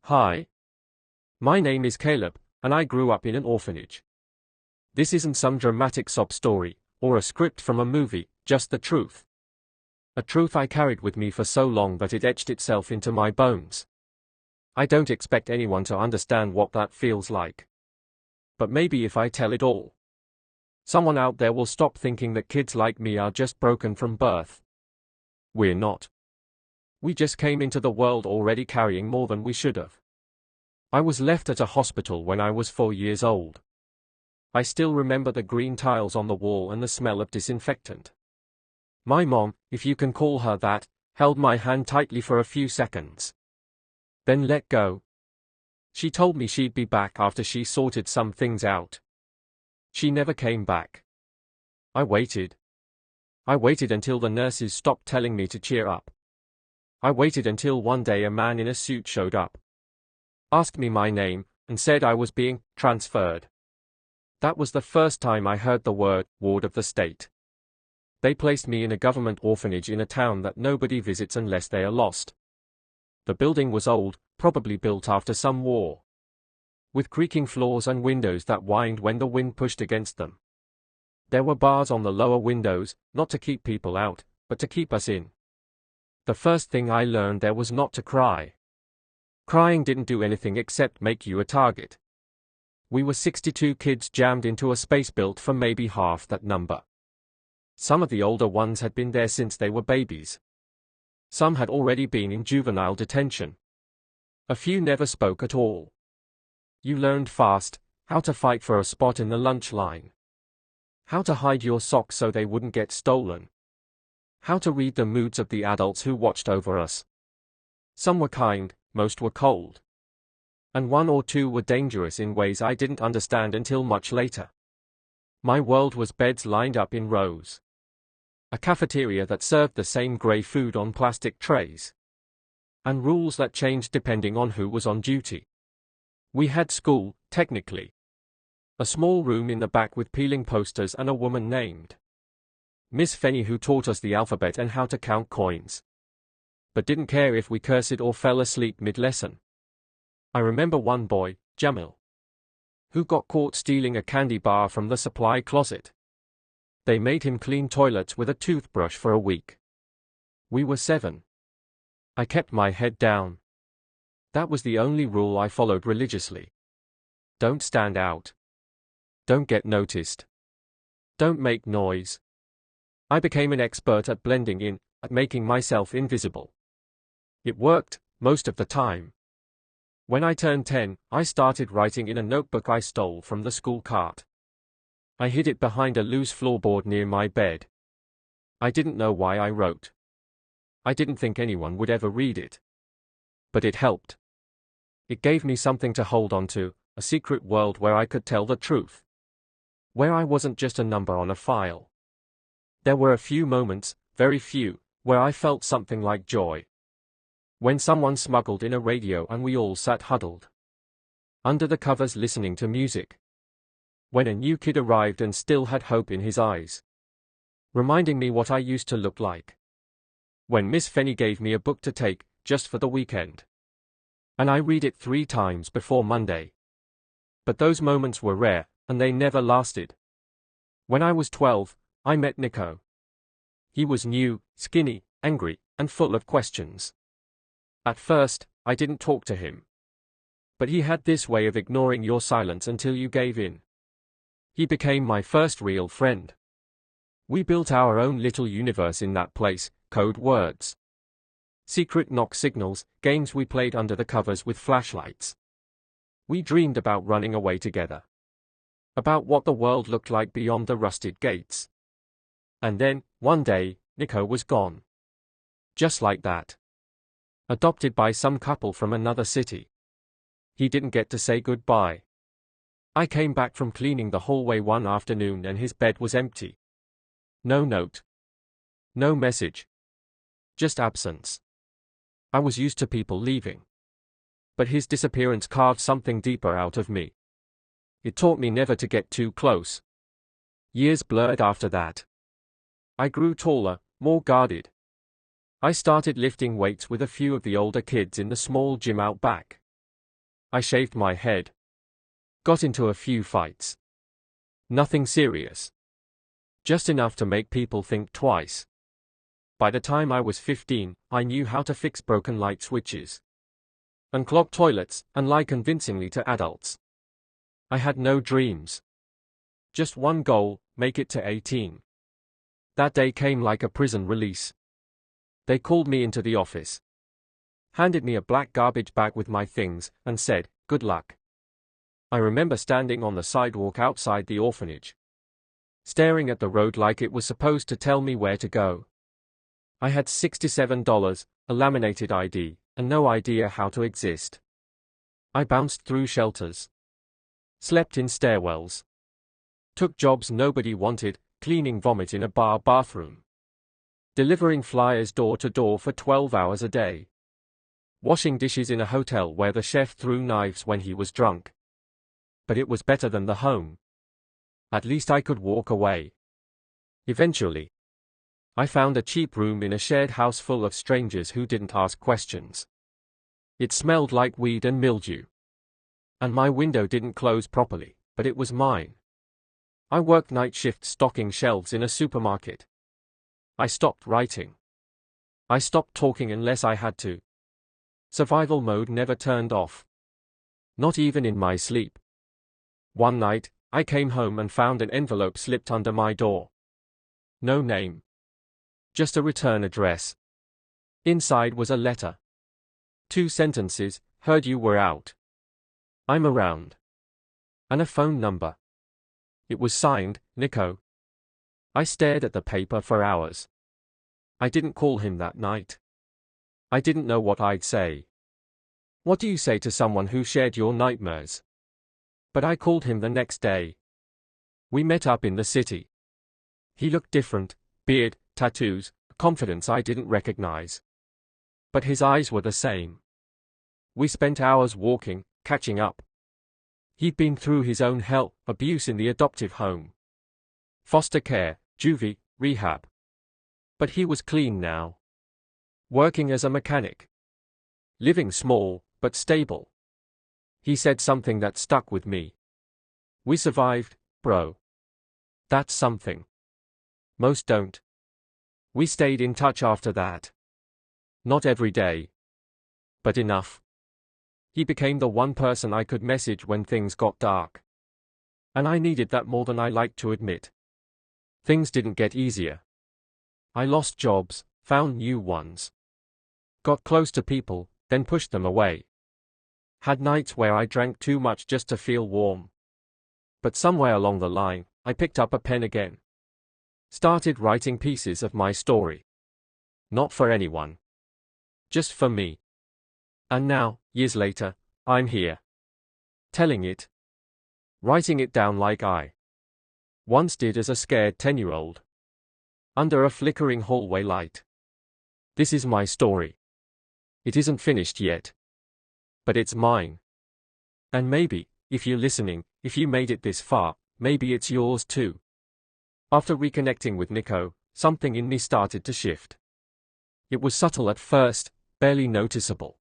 Hi, my name is Caleb, and I grew up in an orphanage. This isn't some dramatic sob story, or a script from a movie, just the truth. A truth I carried with me for so long that it etched itself into my bones. I don't expect anyone to understand what that feels like. But maybe if I tell it all, someone out there will stop thinking that kids like me are just broken from birth. We're not. We just came into the world already carrying more than we should have. I was left at a hospital when I was 4 years old. I still remember the green tiles on the wall and the smell of disinfectant. My mom, if you can call her that, held my hand tightly for a few seconds. Then let go. She told me she'd be back after she sorted some things out. She never came back. I waited. I waited until the nurses stopped telling me to cheer up. I waited until one day a man in a suit showed up, asked me my name, and said I was being transferred. That was the first time I heard the word, ward of the state. They placed me in a government orphanage in a town that nobody visits unless they are lost. The building was old, probably built after some war, with creaking floors and windows that whined when the wind pushed against them. There were bars on the lower windows, not to keep people out, but to keep us in. The first thing I learned there was not to cry. Crying didn't do anything except make you a target. We were 62 kids jammed into a space built for maybe half that number. Some of the older ones had been there since they were babies. Some had already been in juvenile detention. A few never spoke at all. You learned fast how to fight for a spot in the lunch line, how to hide your socks so they wouldn't get stolen, how to read the moods of the adults who watched over us. Some were kind, most were cold, and one or two were dangerous in ways I didn't understand until much later. My world was beds lined up in rows, a cafeteria that served the same grey food on plastic trays, and rules that changed depending on who was on duty. We had school, technically. A small room in the back with peeling posters and a woman named Miss Fenny who taught us the alphabet and how to count coins, but didn't care if we cursed or fell asleep mid-lesson. I remember one boy, Jamil, who got caught stealing a candy bar from the supply closet. They made him clean toilets with a toothbrush for a week. We were 7. I kept my head down. That was the only rule I followed religiously. Don't stand out. Don't get noticed. Don't make noise. I became an expert at blending in, at making myself invisible. It worked, most of the time. When I turned 10, I started writing in a notebook I stole from the school cart. I hid it behind a loose floorboard near my bed. I didn't know why I wrote. I didn't think anyone would ever read it. But it helped. It gave me something to hold on to, a secret world where I could tell the truth, where I wasn't just a number on a file. There were a few moments, very few, where I felt something like joy. When someone smuggled in a radio and we all sat huddled under the covers listening to music. When a new kid arrived and still had hope in his eyes, reminding me what I used to look like. When Miss Fenny gave me a book to take, just for the weekend, and I read it 3 times before Monday. But those moments were rare, and they never lasted. When I was 12, I met Nico. He was new, skinny, angry, and full of questions. At first, I didn't talk to him. But he had this way of ignoring your silence until you gave in. He became my first real friend. We built our own little universe in that place, code words, secret knock signals, games we played under the covers with flashlights. We dreamed about running away together, about what the world looked like beyond the rusted gates. And then, one day, Nico was gone. Just like that. Adopted by some couple from another city. He didn't get to say goodbye. I came back from cleaning the hallway one afternoon and his bed was empty. No note. No message. Just absence. I was used to people leaving. But his disappearance carved something deeper out of me. It taught me never to get too close. Years blurred after that. I grew taller, more guarded. I started lifting weights with a few of the older kids in the small gym out back. I shaved my head. Got into a few fights. Nothing serious. Just enough to make people think twice. By the time I was 15, I knew how to fix broken light switches, unclog toilets, and lie convincingly to adults. I had no dreams. Just one goal, make it to 18. That day came like a prison release. They called me into the office, handed me a black garbage bag with my things, and said, "Good luck." I remember standing on the sidewalk outside the orphanage, staring at the road like it was supposed to tell me where to go. I had $67, a laminated ID, and no idea how to exist. I bounced through shelters, slept in stairwells, took jobs nobody wanted, cleaning vomit in a bar bathroom, delivering flyers door to door for 12 hours a day, washing dishes in a hotel where the chef threw knives when he was drunk. But it was better than the home. At least I could walk away. Eventually, I found a cheap room in a shared house full of strangers who didn't ask questions. It smelled like weed and mildew. And my window didn't close properly, but it was mine. I worked night shifts stocking shelves in a supermarket. I stopped writing. I stopped talking unless I had to. Survival mode never turned off. Not even in my sleep. One night, I came home and found an envelope slipped under my door. No name. Just a return address. Inside was a letter. 2 sentences, heard you were out. I'm around. And a phone number. It was signed, Nico. I stared at the paper for hours. I didn't call him that night. I didn't know what I'd say. What do you say to someone who shared your nightmares? But I called him the next day. We met up in the city. He looked different, beard, tattoos, confidence I didn't recognize. But his eyes were the same. We spent hours walking, catching up. He'd been through his own hell, abuse in the adoptive home, foster care, juvie, rehab. But he was clean now. Working as a mechanic. Living small, but stable. He said something that stuck with me. We survived, bro. That's something. Most don't. We stayed in touch after that. Not every day. But enough. He became the one person I could message when things got dark. And I needed that more than I liked to admit. Things didn't get easier. I lost jobs, found new ones. Got close to people, then pushed them away. Had nights where I drank too much just to feel warm. But somewhere along the line, I picked up a pen again. Started writing pieces of my story. Not for anyone. Just for me. And now, years later, I'm here. Telling it. Writing it down like I once did as a scared 10-year-old. Under a flickering hallway light. This is my story. It isn't finished yet. But it's mine. And maybe, if you're listening, if you made it this far, maybe it's yours too. After reconnecting with Nico, something in me started to shift. It was subtle at first, barely noticeable.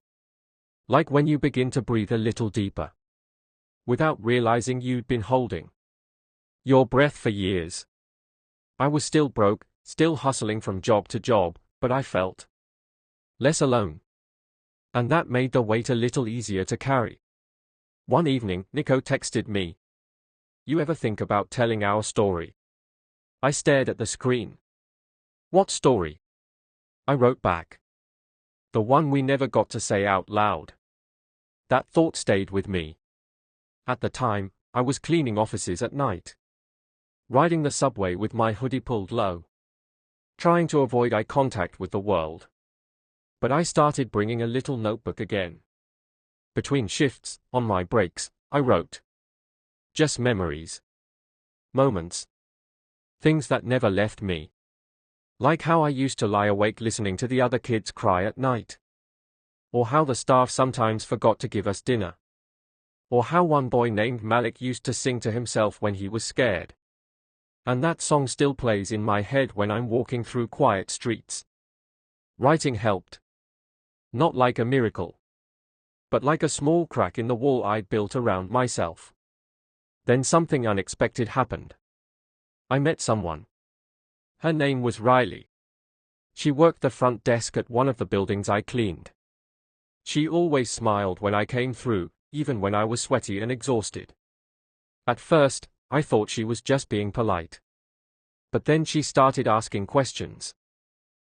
Like when you begin to breathe a little deeper. Without realizing you'd been holding your breath for years. I was still broke, still hustling from job to job, but I felt less alone. And that made the weight a little easier to carry. One evening, Nico texted me. You ever think about telling our story? I stared at the screen. What story? I wrote back. The one we never got to say out loud. That thought stayed with me. At the time, I was cleaning offices at night. Riding the subway with my hoodie pulled low. Trying to avoid eye contact with the world. But I started bringing a little notebook again. Between shifts, on my breaks, I wrote. Just memories. Moments. Things that never left me. Like how I used to lie awake listening to the other kids cry at night. Or how the staff sometimes forgot to give us dinner. Or how one boy named Malik used to sing to himself when he was scared. And that song still plays in my head when I'm walking through quiet streets. Writing helped. Not like a miracle. but like a small crack in the wall I'd built around myself. Then something unexpected happened. I met someone. Her name was Riley. She worked the front desk at one of the buildings I cleaned. She always smiled when I came through, even when I was sweaty and exhausted. At first, I thought she was just being polite. But then she started asking questions.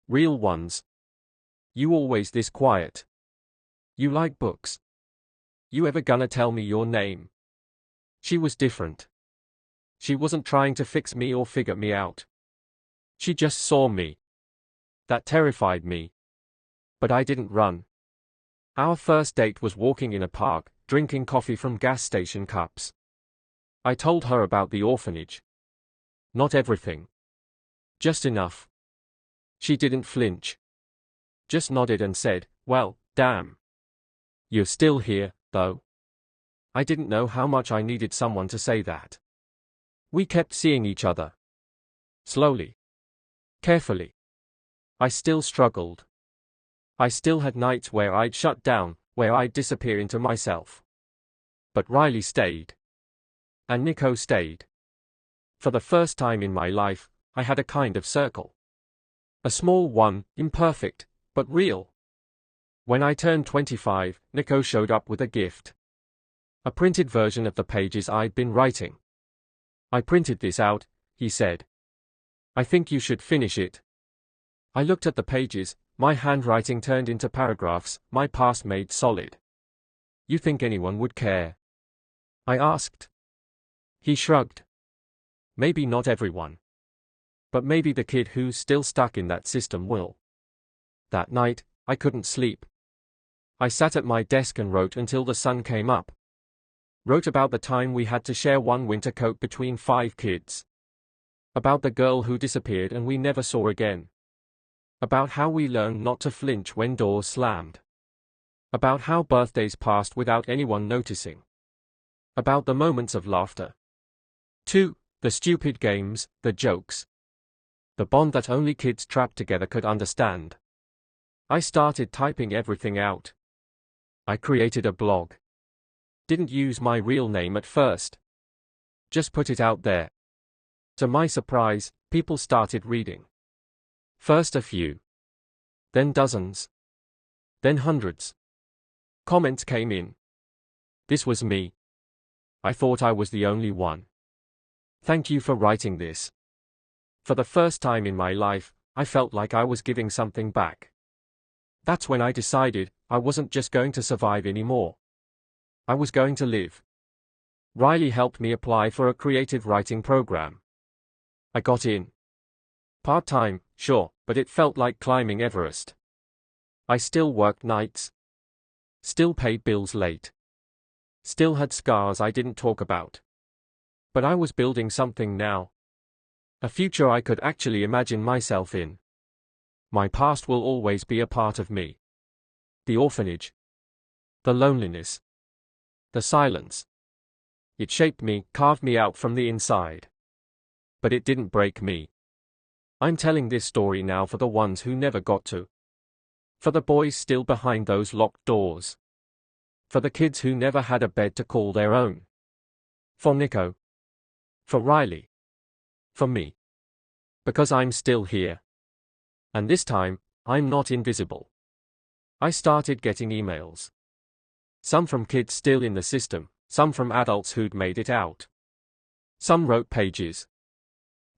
Real ones. You always this quiet? You like books? You ever gonna tell me your name? She was different. She wasn't trying to fix me or figure me out. She just saw me. That terrified me. But I didn't run. Our first date was walking in a park, drinking coffee from gas station cups. I told her about the orphanage. Not everything. Just enough. She didn't flinch. Just nodded and said, "Well, damn. You're still here, though." I didn't know how much I needed someone to say that. We kept seeing each other. Slowly. Carefully. I still struggled. I still had nights where I'd shut down, where I'd disappear into myself. But Riley stayed. And Nico stayed. For the first time in my life, I had a kind of circle. A small one, imperfect, but real. When I turned 25, Nico showed up with a gift. A printed version of the pages I'd been writing. "I printed this out," he said. "I think you should finish it." I looked at the pages, my handwriting turned into paragraphs, my past made solid. "You think anyone would care?" I asked. He shrugged. "Maybe not everyone. But maybe the kid who's still stuck in that system will." That night, I couldn't sleep. I sat at my desk and wrote until the sun came up. Wrote about the time we had to share one winter coat between 5 kids. About the girl who disappeared and we never saw again. About how we learned not to flinch when doors slammed. About how birthdays passed without anyone noticing. About the moments of laughter. 2. The stupid games, the jokes. The bond that only kids trapped together could understand. I started typing everything out. I created a blog. Didn't use my real name at first. Just put it out there. To my surprise, people started reading. First a few. Then dozens. Then hundreds. Comments came in. This was me. I thought I was the only one. Thank you for writing this. For the first time in my life, I felt like I was giving something back. That's when I decided I wasn't just going to survive anymore. I was going to live. Riley helped me apply for a creative writing program. I got in. Part-time, sure, but it felt like climbing Everest. I still worked nights. Still paid bills late. Still had scars I didn't talk about. But I was building something now. A future I could actually imagine myself in. My past will always be a part of me. The orphanage. The loneliness. The silence. It shaped me, carved me out from the inside. But it didn't break me. I'm telling this story now for the ones who never got to. For the boys still behind those locked doors. For the kids who never had a bed to call their own. For Nico. For Riley. For me. Because I'm still here. And this time, I'm not invisible. I started getting emails. Some from kids still in the system, some from adults who'd made it out. Some wrote pages.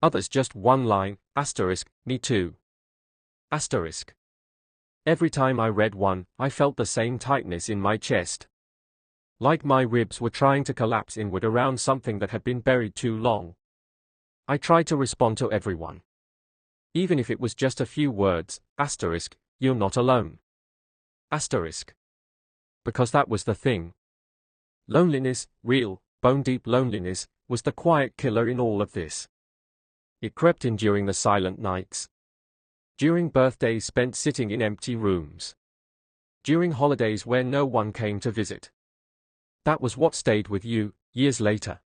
Others just one line, asterisk, me too. Asterisk. Every time I read one, I felt the same tightness in my chest. Like my ribs were trying to collapse inward around something that had been buried too long. I tried to respond to everyone. Even if it was just a few words, asterisk, you're not alone. Asterisk. Because that was the thing. Loneliness, real, bone-deep loneliness, was the quiet killer in all of this. It crept in during the silent nights. During birthdays spent sitting in empty rooms. During holidays where no one came to visit. That was what stayed with you, years later.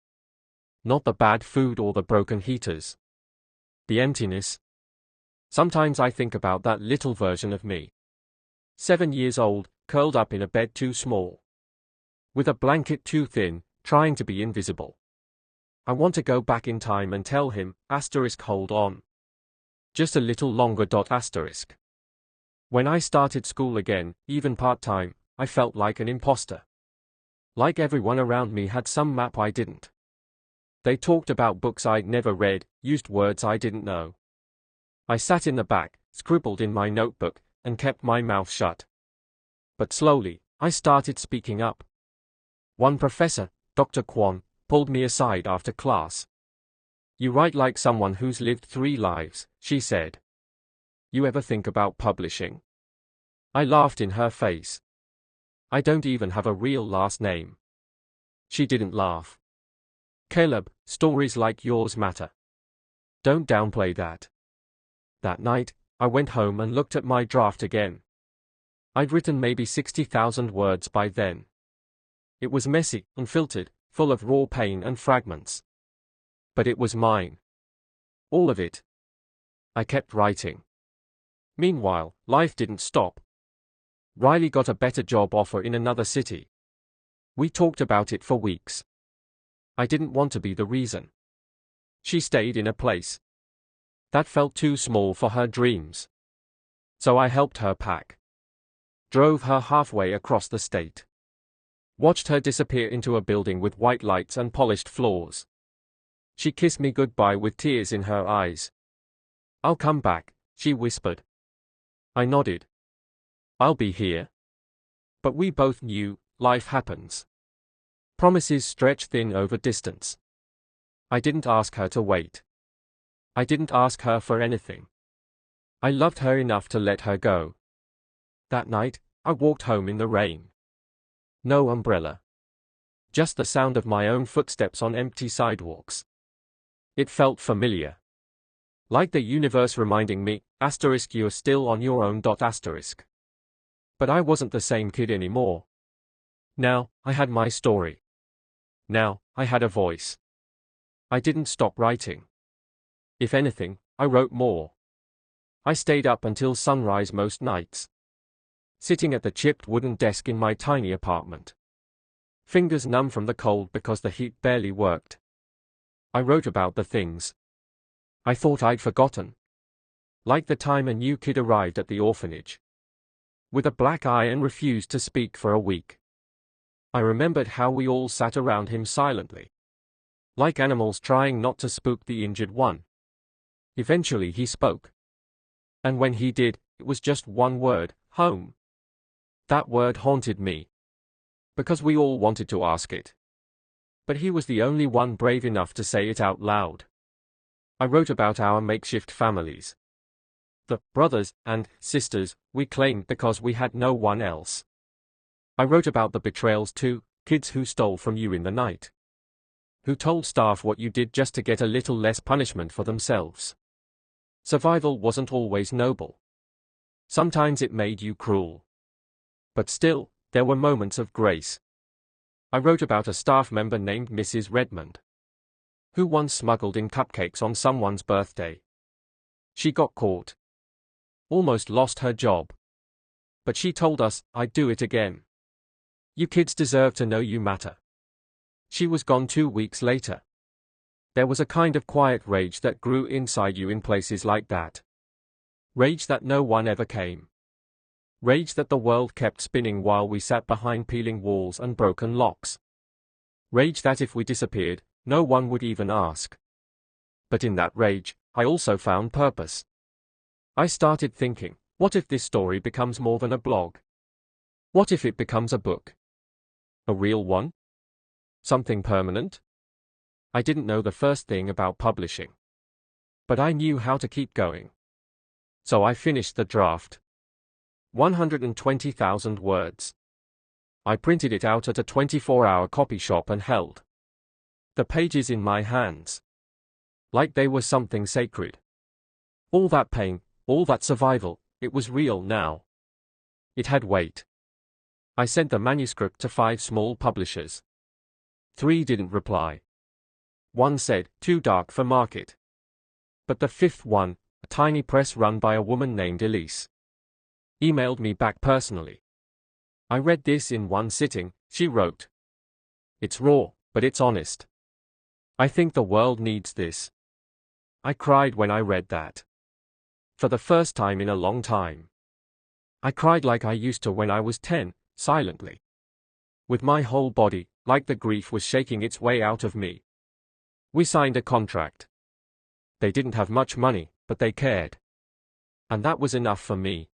Not the bad food or the broken heaters. The emptiness. Sometimes I think about that little version of me. 7 years old, curled up in a bed too small, with a blanket too thin, trying to be invisible. I want to go back in time and tell him, *hold on. Just a little longer. *. When I started school again, even part-time, I felt like an imposter. Like everyone around me had some map I didn't. They talked about books I'd never read, used words I didn't know. I sat in the back, scribbled in my notebook, and kept my mouth shut. But slowly, I started speaking up. One professor, Dr. Kwon, pulled me aside after class. "You write like someone who's lived 3 lives," she said. "You ever think about publishing?" I laughed in her face. "I don't even have a real last name." She didn't laugh. "Caleb, stories like yours matter. Don't downplay that." That night, I went home and looked at my draft again. I'd written maybe 60,000 words by then. It was messy, unfiltered, full of raw pain and fragments. But it was mine. All of it. I kept writing. Meanwhile, life didn't stop. Riley got a better job offer in another city. We talked about it for weeks. I didn't want to be the reason. She stayed in a place that felt too small for her dreams. So I helped her pack. Drove her halfway across the state. Watched her disappear into a building with white lights and polished floors. She kissed me goodbye with tears in her eyes. "I'll come back," she whispered. I nodded. "I'll be here." But we both knew, life happens. Promises stretch thin over distance. I didn't ask her to wait. I didn't ask her for anything. I loved her enough to let her go. That night, I walked home in the rain. No umbrella. Just the sound of my own footsteps on empty sidewalks. It felt familiar. Like the universe reminding me, "You're still on your own." But I wasn't the same kid anymore. Now, I had my story. Now, I had a voice. I didn't stop writing. If anything, I wrote more. I stayed up until sunrise most nights. Sitting at the chipped wooden desk in my tiny apartment. Fingers numb from the cold because the heat barely worked. I wrote about the things I thought I'd forgotten. Like the time a new kid arrived at the orphanage. With a black eye and refused to speak for a week. I remembered how we all sat around him silently. Like animals trying not to spook the injured one. Eventually he spoke. And when he did, it was just one word, home. That word haunted me. Because we all wanted to ask it. But he was the only one brave enough to say it out loud. I wrote about our makeshift families. The brothers and sisters we claimed because we had no one else. I wrote about the betrayals too, kids who stole from you in the night. Who told staff what you did just to get a little less punishment for themselves. Survival wasn't always noble. Sometimes it made you cruel. But still, there were moments of grace. I wrote about a staff member named Mrs. Redmond. Who once smuggled in cupcakes on someone's birthday. She got caught. Almost lost her job. But she told us, "I'd do it again. You kids deserve to know you matter." She was gone 2 weeks later. There was a kind of quiet rage that grew inside you in places like that. Rage that no one ever came. Rage that the world kept spinning while we sat behind peeling walls and broken locks. Rage that if we disappeared, no one would even ask. But in that rage, I also found purpose. I started thinking, what if this story becomes more than a blog? What if it becomes a book? A real one? Something permanent? I didn't know the first thing about publishing. But I knew how to keep going. So I finished the draft. 120,000 words. I printed it out at a 24-hour copy shop and held the pages in my hands. Like they were something sacred. All that pain, all that survival, it was real now. It had weight. I sent the manuscript to 5 small publishers. 3 didn't reply. 1 said, "Too dark for market." But the 5th one, a tiny press run by a woman named Elise, emailed me back personally. I read this in one sitting, she wrote. It's raw, but it's honest. I think the world needs this. I cried when I read that. For the first time in a long time. I cried like I used to when I was 10, silently. With my whole body, like the grief was shaking its way out of me. We signed a contract. They didn't have much money, but they cared. And that was enough for me.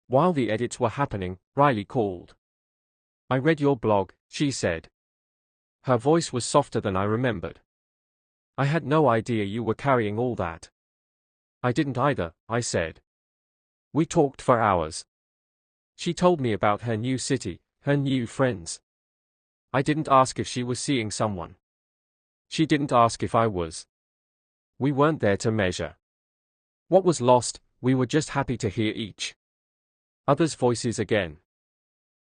While the edits were happening, Riley called. I read your blog, she said. Her voice was softer than I remembered. I had no idea you were carrying all that. I didn't either, I said. We talked for hours. She told me about her new city, her new friends. I didn't ask if she was seeing someone. She didn't ask if I was. We weren't there to measure what was lost, we were just happy to hear each other's voices again.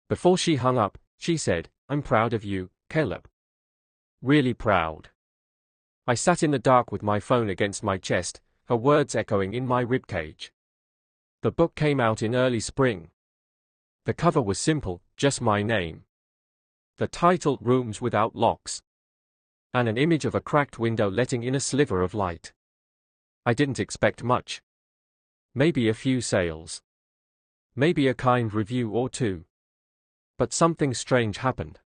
Before she hung up, she said, I'm proud of you, Caleb. Really proud. I sat in the dark with my phone against my chest, her words echoing in my ribcage. The book came out in early spring. The cover was simple, just my name. The title, Rooms Without Locks. And an image of a cracked window letting in a sliver of light. I didn't expect much. Maybe a few sales. Maybe a kind review or two. But something strange happened.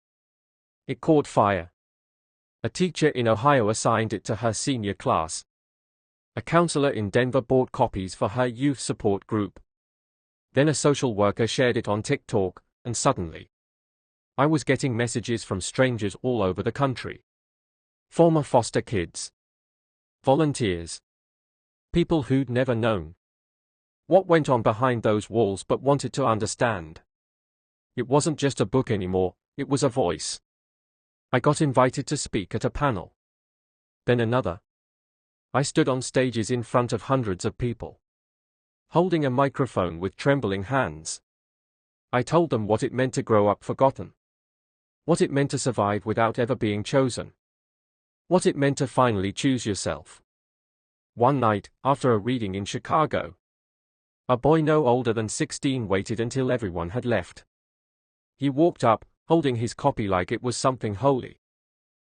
It caught fire. A teacher in Ohio assigned it to her senior class. A counselor in Denver bought copies for her youth support group. Then a social worker shared it on TikTok, and suddenly, I was getting messages from strangers all over the country. Former foster kids. Volunteers. People who'd never known what went on behind those walls but wanted to understand. It wasn't just a book anymore, it was a voice. I got invited to speak at a panel. Then another. I stood on stages in front of hundreds of people, holding a microphone with trembling hands. I told them what it meant to grow up forgotten. What it meant to survive without ever being chosen. What it meant to finally choose yourself. One night, after a reading in Chicago, a boy no older than 16 waited until everyone had left. He walked up, holding his copy like it was something holy.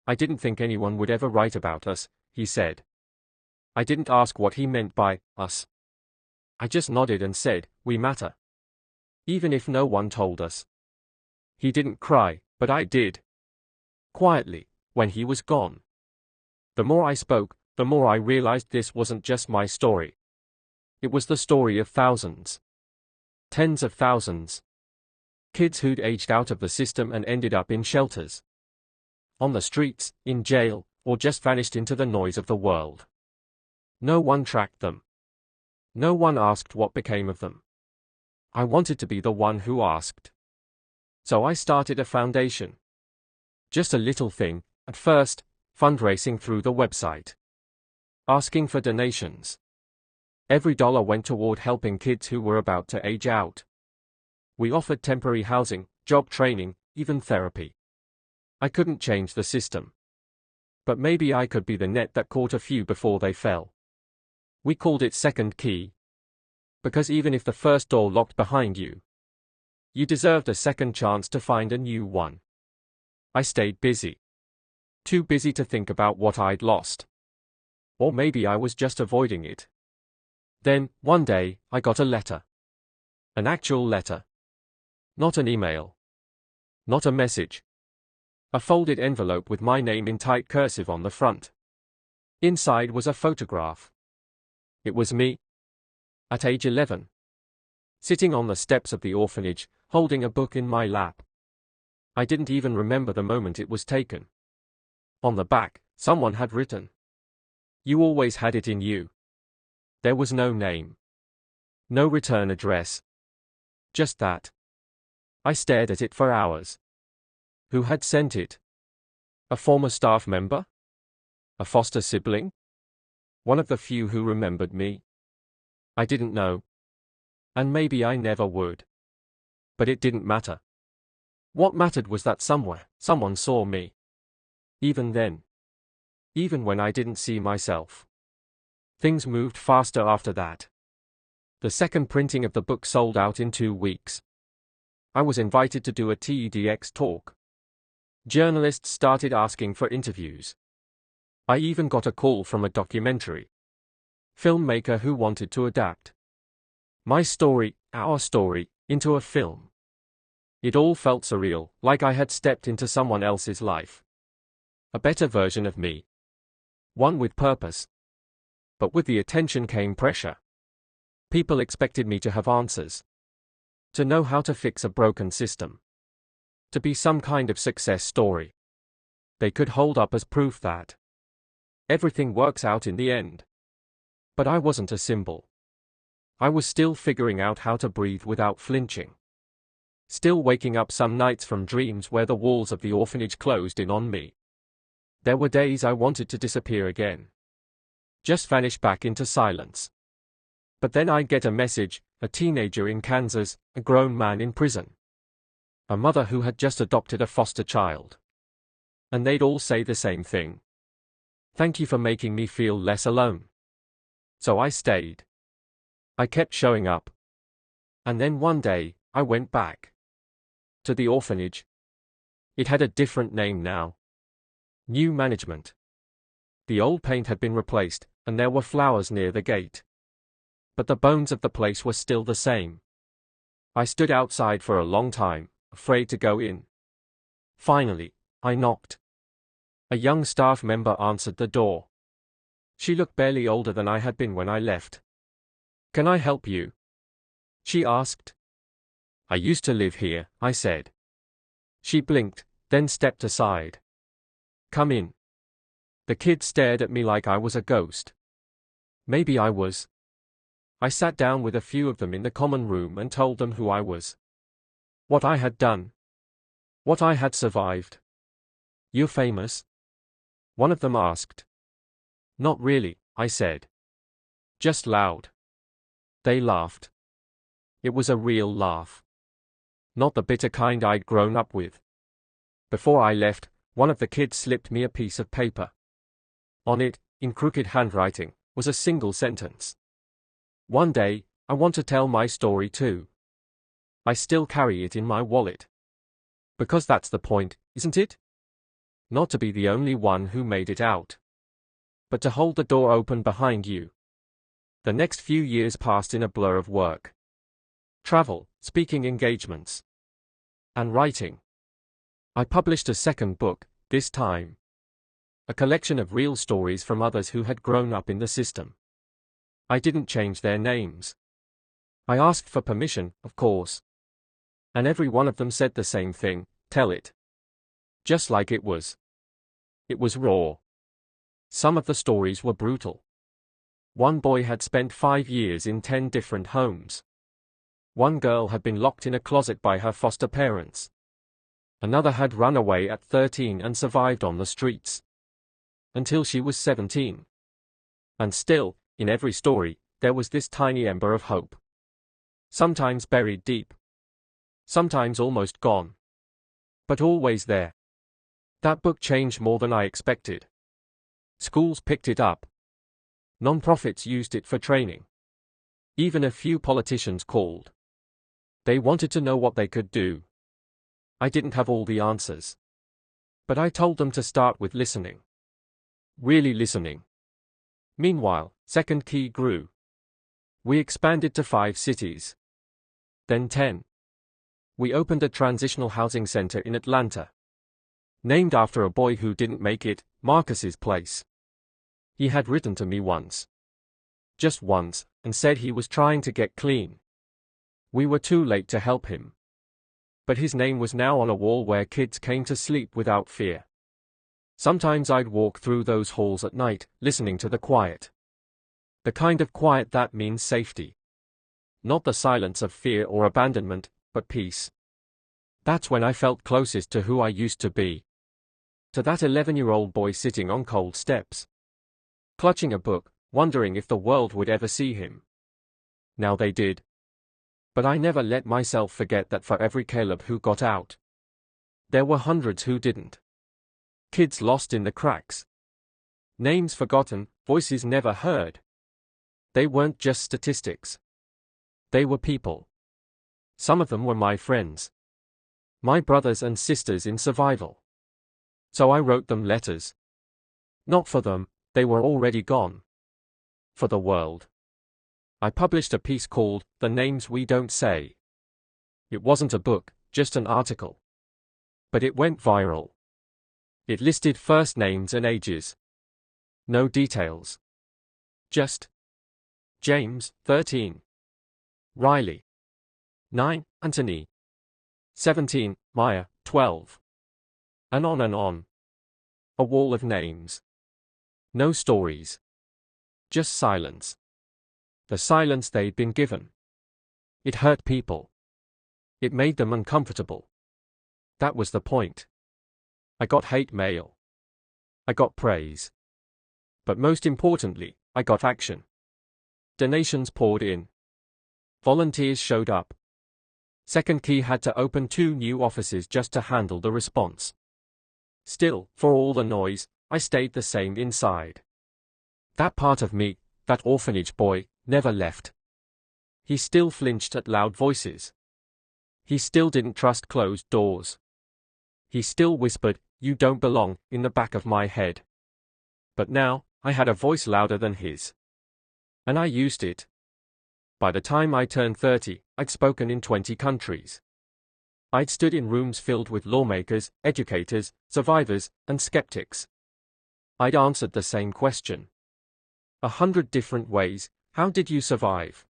I didn't think anyone would ever write about us, he said. I didn't ask what he meant by us. I just nodded and said, we matter. Even if no one told us. He didn't cry, but I did. Quietly, when he was gone. The more I spoke, the more I realized this wasn't just my story. It was the story of thousands. Tens of thousands. Kids who'd aged out of the system and ended up in shelters. On the streets, in jail, or just vanished into the noise of the world. No one tracked them. No one asked what became of them. I wanted to be the one who asked. So I started a foundation. Just a little thing, at first, fundraising through the website. Asking for donations. Every dollar went toward helping kids who were about to age out. We offered temporary housing, job training, even therapy. I couldn't change the system. But maybe I could be the net that caught a few before they fell. We called it Second Key. Because even if the first door locked behind you, you deserved a second chance to find a new one. I stayed busy. Too busy to think about what I'd lost. Or maybe I was just avoiding it. Then, one day, I got a letter. An actual letter. Not an email. Not a message. A folded envelope with my name in tight cursive on the front. Inside was a photograph. It was me. At age 11. Sitting on the steps of the orphanage, holding a book in my lap. I didn't even remember the moment it was taken. On the back, someone had written. You always had it in you. There was no name. No return address. Just that. I stared at it for hours. Who had sent it? A former staff member? A foster sibling? One of the few who remembered me? I didn't know. And maybe I never would. But it didn't matter. What mattered was that somewhere, someone saw me. Even then. Even when I didn't see myself. Things moved faster after that. The second printing of the book sold out in 2 weeks. I was invited to do a TEDx talk. Journalists started asking for interviews. I even got a call from a documentary filmmaker who wanted to adapt my story, our story, into a film. It all felt surreal, like I had stepped into someone else's life. A better version of me. One with purpose. But with the attention came pressure. People expected me to have answers. To know how to fix a broken system. To be some kind of success story. They could hold up as proof that everything works out in the end. But I wasn't a symbol. I was still figuring out how to breathe without flinching. Still waking up some nights from dreams where the walls of the orphanage closed in on me. There were days I wanted to disappear again. Just vanish back into silence. But then I'd get a message, a teenager in Kansas, a grown man in prison. A mother who had just adopted a foster child. And they'd all say the same thing. Thank you for making me feel less alone. So I stayed. I kept showing up. And then one day, I went back to the orphanage. It had a different name now. New management. The old paint had been replaced, and there were flowers near the gate. But the bones of the place were still the same. I stood outside for a long time, afraid to go in. Finally, I knocked. A young staff member answered the door. She looked barely older than I had been when I left. Can I help you? She asked. I used to live here, I said. She blinked, then stepped aside. Come in. The kids stared at me like I was a ghost. Maybe I was. I sat down with a few of them in the common room and told them who I was. What I had done. What I had survived. You're famous? One of them asked. Not really, I said. Just loud. They laughed. It was a real laugh. Not the bitter kind I'd grown up with. Before I left, one of the kids slipped me a piece of paper. On it, in crooked handwriting, was a single sentence. One day, I want to tell my story too. I still carry it in my wallet. Because that's the point, isn't it? Not to be the only one who made it out. But to hold the door open behind you. The next few years passed in a blur of work. Travel, speaking engagements. And writing. I published a second book, this time. A collection of real stories from others who had grown up in the system. I didn't change their names. I asked for permission, of course. And every one of them said the same thing, tell it. Just like it was. It was raw. Some of the stories were brutal. One boy had spent 5 years in 10 different homes. One girl had been locked in a closet by her foster parents. Another had run away at 13 and survived on the streets. Until she was 17. And still, in every story, there was this tiny ember of hope. Sometimes buried deep. Sometimes almost gone. But always there. That book changed more than I expected. Schools picked it up. Non-profits used it for training. Even a few politicians called. They wanted to know what they could do. I didn't have all the answers. But I told them to start with listening. Really listening. Meanwhile, Second Key grew. We expanded to 5 cities. Then 10. We opened a transitional housing center in Atlanta. Named after a boy who didn't make it, Marcus's Place. He had written to me once. Just once, and said he was trying to get clean. We were too late to help him. But his name was now on a wall where kids came to sleep without fear. Sometimes I'd walk through those halls at night, listening to the quiet. The kind of quiet that means safety. Not the silence of fear or abandonment, but peace. That's when I felt closest to who I used to be. To that 11-year-old boy sitting on cold steps. Clutching a book, wondering if the world would ever see him. Now they did. But I never let myself forget that for every Caleb who got out, there were hundreds who didn't. Kids lost in the cracks. Names forgotten, voices never heard. They weren't just statistics. They were people. Some of them were my friends. My brothers and sisters in survival. So I wrote them letters. Not for them, they were already gone. For the world. I published a piece called The Names We Don't Say. It wasn't a book, just an article. But it went viral. It listed first names and ages. No details. Just James, 13. Riley, 9. Anthony, 17. Maya, 12. And on and on. A wall of names. No stories. Just silence. The silence they'd been given. It hurt people. It made them uncomfortable. That was the point. I got hate mail. I got praise. But most importantly, I got action. Donations poured in. Volunteers showed up. Second Key had to open 2 new offices just to handle the response. Still, for all the noise, I stayed the same inside. That part of me, that orphanage boy, never left. He still flinched at loud voices. He still didn't trust closed doors. He still whispered, "You don't belong," in the back of my head. But now, I had a voice louder than his. And I used it. By the time I turned 30, I'd spoken in 20 countries. I'd stood in rooms filled with lawmakers, educators, survivors, and skeptics. I'd answered the same question. 100 different ways, how did you survive?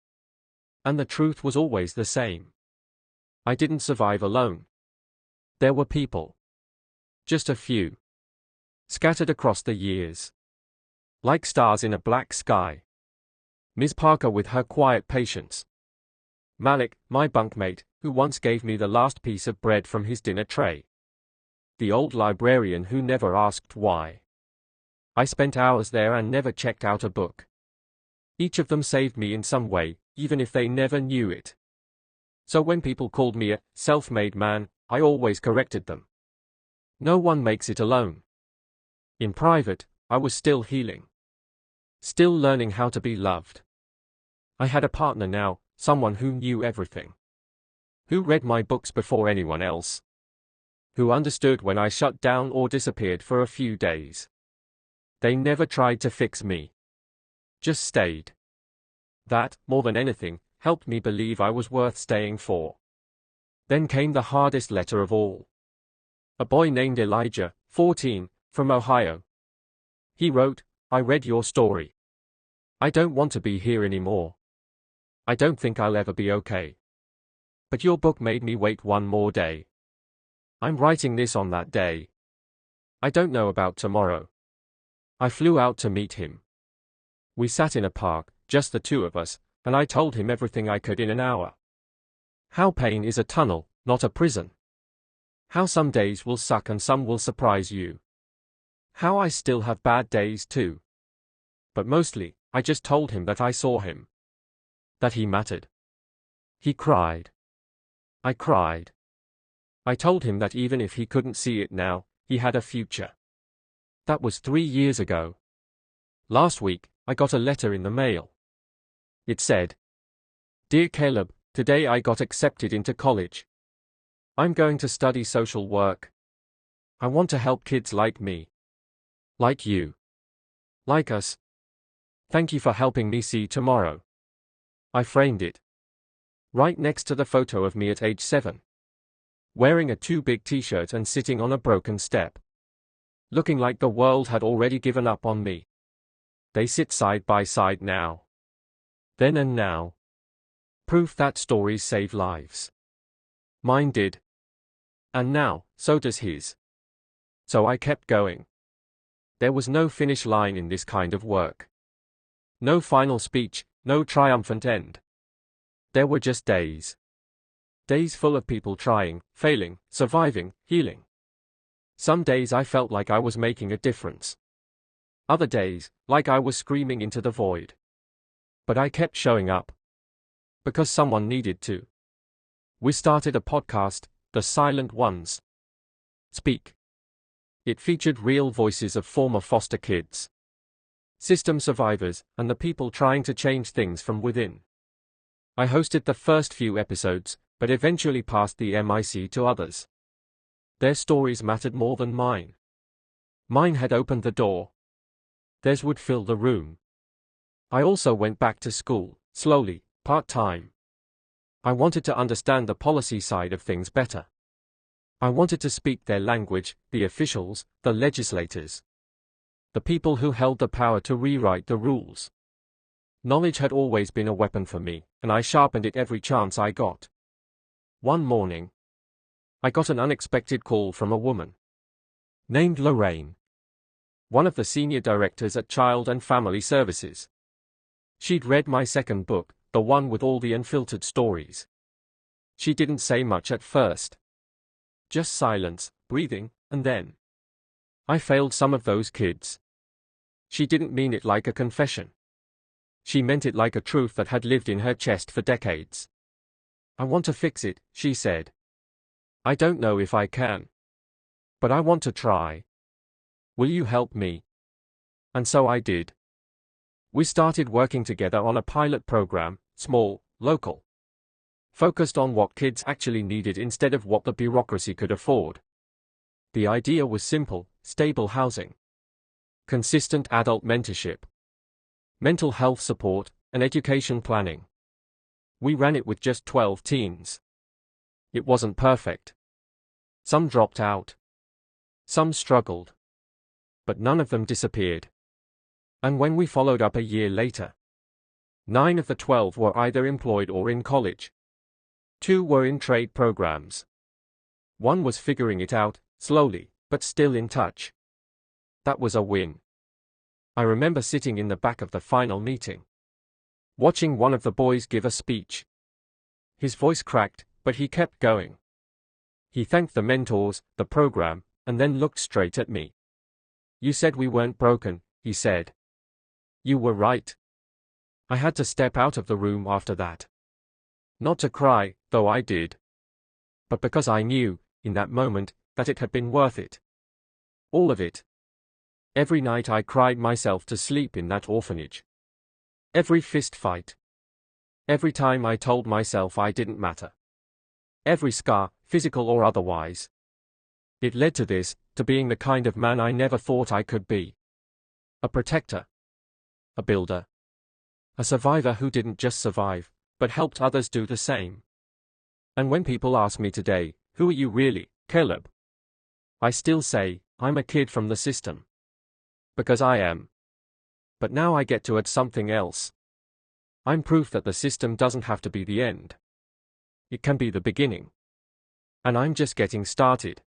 And the truth was always the same. I didn't survive alone. There were people. Just a few. Scattered across the years. Like stars in a black sky. Ms. Parker with her quiet patience. Malik, my bunkmate, who once gave me the last piece of bread from his dinner tray. The old librarian who never asked why. I spent hours there and never checked out a book. Each of them saved me in some way, even if they never knew it. So when people called me a self-made man, I always corrected them. No one makes it alone. In private, I was still healing. Still learning how to be loved. I had a partner now, someone who knew everything. Who read my books before anyone else. Who understood when I shut down or disappeared for a few days. They never tried to fix me. Just stayed. That, more than anything, helped me believe I was worth staying for. Then came the hardest letter of all. A boy named Elijah, 14, from Ohio. He wrote, "I read your story. I don't want to be here anymore. I don't think I'll ever be okay. But your book made me wait one more day. I'm writing this on that day. I don't know about tomorrow." I flew out to meet him. We sat in a park, just the two of us, and I told him everything I could in an hour. How pain is a tunnel, not a prison. How some days will suck and some will surprise you. How I still have bad days too. But mostly, I just told him that I saw him. That he mattered. He cried. I cried. I told him that even if he couldn't see it now, he had a future. That was 3 years ago. Last week, I got a letter in the mail. It said, "Dear Caleb, today I got accepted into college. I'm going to study social work. I want to help kids like me. Like you. Like us. Thank you for helping me see tomorrow." I framed it. Right next to the photo of me at age 7. Wearing a too big t-shirt and sitting on a broken step. Looking like the world had already given up on me. They sit side by side now. Then and now. Proof that stories save lives. Mine did. And now, so does his. So I kept going. There was no finish line in this kind of work. No final speech, no triumphant end. There were just days. Days full of people trying, failing, surviving, healing. Some days I felt like I was making a difference. Other days, like I was screaming into the void. But I kept showing up. Because someone needed to. We started a podcast, The Silent Ones. Speak. It featured real voices of former foster kids, system survivors, and the people trying to change things from within. I hosted the first few episodes, but eventually passed the mic to others. Their stories mattered more than mine. Mine had opened the door. Theirs would fill the room. I also went back to school, slowly, part-time. I wanted to understand the policy side of things better. I wanted to speak their language, the officials, the legislators. The people who held the power to rewrite the rules. Knowledge had always been a weapon for me, and I sharpened it every chance I got. One morning, I got an unexpected call from a woman named Lorraine, one of the senior directors at Child and Family Services. She'd read my second book, the one with all the unfiltered stories. She didn't say much at first. Just silence, breathing, and then, "I failed some of those kids." She didn't mean it like a confession. She meant it like a truth that had lived in her chest for decades. "I want to fix it," she said. "I don't know if I can. But I want to try. Will you help me?" And so I did. We started working together on a pilot program, small, local. Focused on what kids actually needed instead of what the bureaucracy could afford. The idea was simple: stable housing, consistent adult mentorship, mental health support, and education planning. We ran it with just 12 teens. It wasn't perfect. Some dropped out. Some struggled. But none of them disappeared. And when we followed up a year later, 9 of the 12 were either employed or in college. 2 were in trade programs. 1 was figuring it out, slowly, but still in touch. That was a win. I remember sitting in the back of the final meeting, watching one of the boys give a speech. His voice cracked, but he kept going. He thanked the mentors, the program, and then looked straight at me. "You said we weren't broken," he said. "You were right." I had to step out of the room after that. Not to cry, though I did. But because I knew, in that moment, that it had been worth it. All of it. Every night I cried myself to sleep in that orphanage. Every fist fight. Every time I told myself I didn't matter. Every scar, physical or otherwise. It led to this, to being the kind of man I never thought I could be. A protector. A builder. A survivor who didn't just survive, but helped others do the same. And when people ask me today, "Who are you really, Caleb?" I still say, "I'm a kid from the system." Because I am. But now I get to add something else. I'm proof that the system doesn't have to be the end. It can be the beginning. And I'm just getting started.